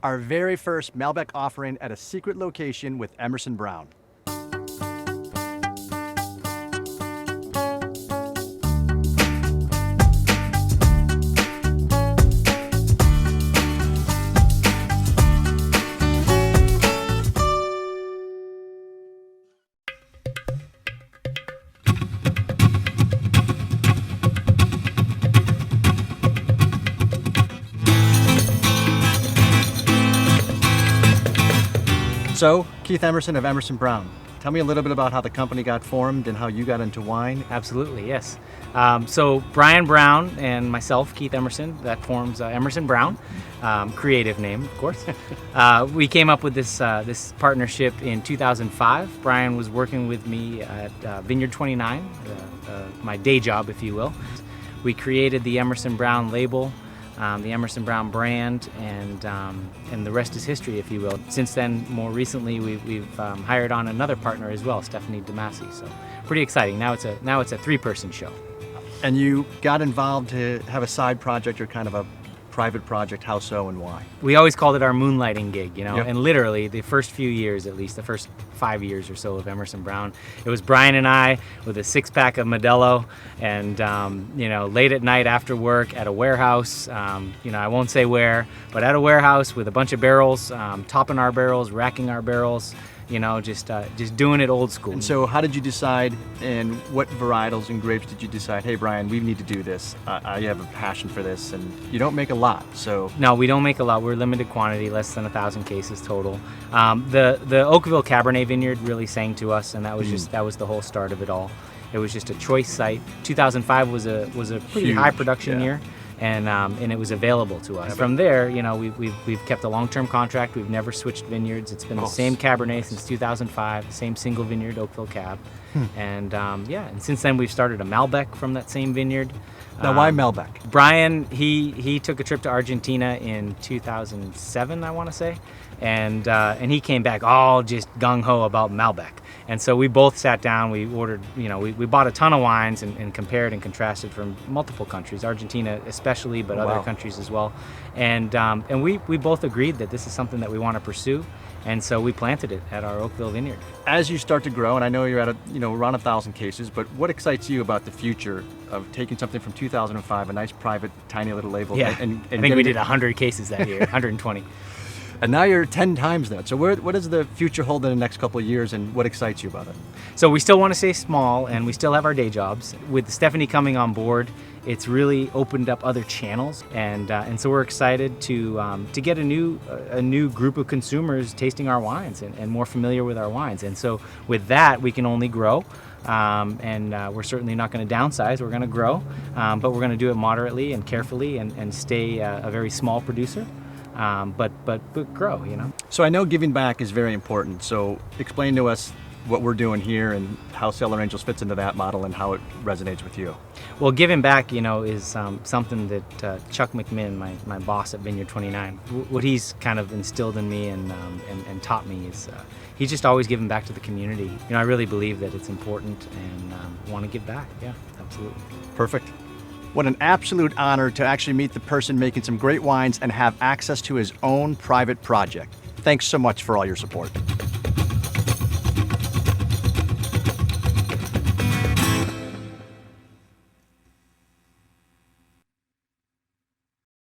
our very first Malbec offering at a secret location with Emerson Brown. So, Keith Emerson of Emerson Brown, tell me a little bit about how the company got formed and how you got into wine. Absolutely, yes. So Brian Brown and myself, Keith Emerson, that forms Emerson Brown, creative name, of course. We came up with this partnership in 2005. Brian was working with me at Vineyard 29, my day job, if you will. We created the Emerson Brown label, the Emerson Brown brand, and the rest is history, if you will. Since then, more recently, we've hired on another partner as well, Stephanie DeMasi. So pretty exciting. Now it's a three-person show. And you got involved to have a side project or kind of a private project. How so and why? We always called it our moonlighting gig, you know. Yep. And literally the first few years, at least the first 5 years or so of Emerson Brown, it was Brian and I with a 6-pack of Modelo, and late at night after work at a warehouse. I won't say where, but at a warehouse with a bunch of barrels, topping our barrels, racking our barrels. Just doing it old school. And so how did you decide, and what varietals and grapes did you decide, hey Brian, we need to do this, I have a passion for this, and you don't make a lot, so. No, we don't make a lot, we're limited quantity, less than 1,000 cases total. The Oakville Cabernet Vineyard really sang to us, and that was the whole start of it all. It was just a choice site. 2005 was a pretty Huge, high production yeah. year. And it was available to us. From there, we've kept a long-term contract. We've never switched vineyards. It's been the same Cabernet since 2005, the same single vineyard, Oakville Cab. And since then we've started a Malbec from that same vineyard. Now, why Malbec? Brian, he took a trip to Argentina in 2007, I want to say, and he came back all just gung-ho about Malbec. And so we both sat down, we ordered, we bought a ton of wines and compared and contrasted from multiple countries, Argentina especially, but other countries as well. And we both agreed that this is something that we want to pursue. And so we planted it at our Oakville vineyard. As you start to grow, and I know you're at around 1,000 cases, but what excites you about the future of taking something from 2005, a nice private, tiny little label? Yeah, and I think we did 100 cases that year, 120. And now you're 10 times that. So what does the future hold in the next couple of years, and what excites you about it? So we still want to stay small, and we still have our day jobs. With Stephanie coming on board, it's really opened up other channels, and so we're excited to get a new group of consumers tasting our wines and more familiar with our wines. And so with that, we can only grow. We're certainly not going to downsize. We're going to grow, but we're going to do it moderately and carefully, and stay a very small producer. But grow, So I know giving back is very important. So explain to us what we're doing here and how Cellar Angels fits into that model and how it resonates with you. Well, giving back, is something that Chuck McMinn, my boss at Vineyard 29, what he's kind of instilled in me and taught me is he's just always giving back to the community. I really believe that it's important and want to give back. Yeah, absolutely. Perfect. What an absolute honor to actually meet the person making some great wines and have access to his own private project. Thanks so much for all your support.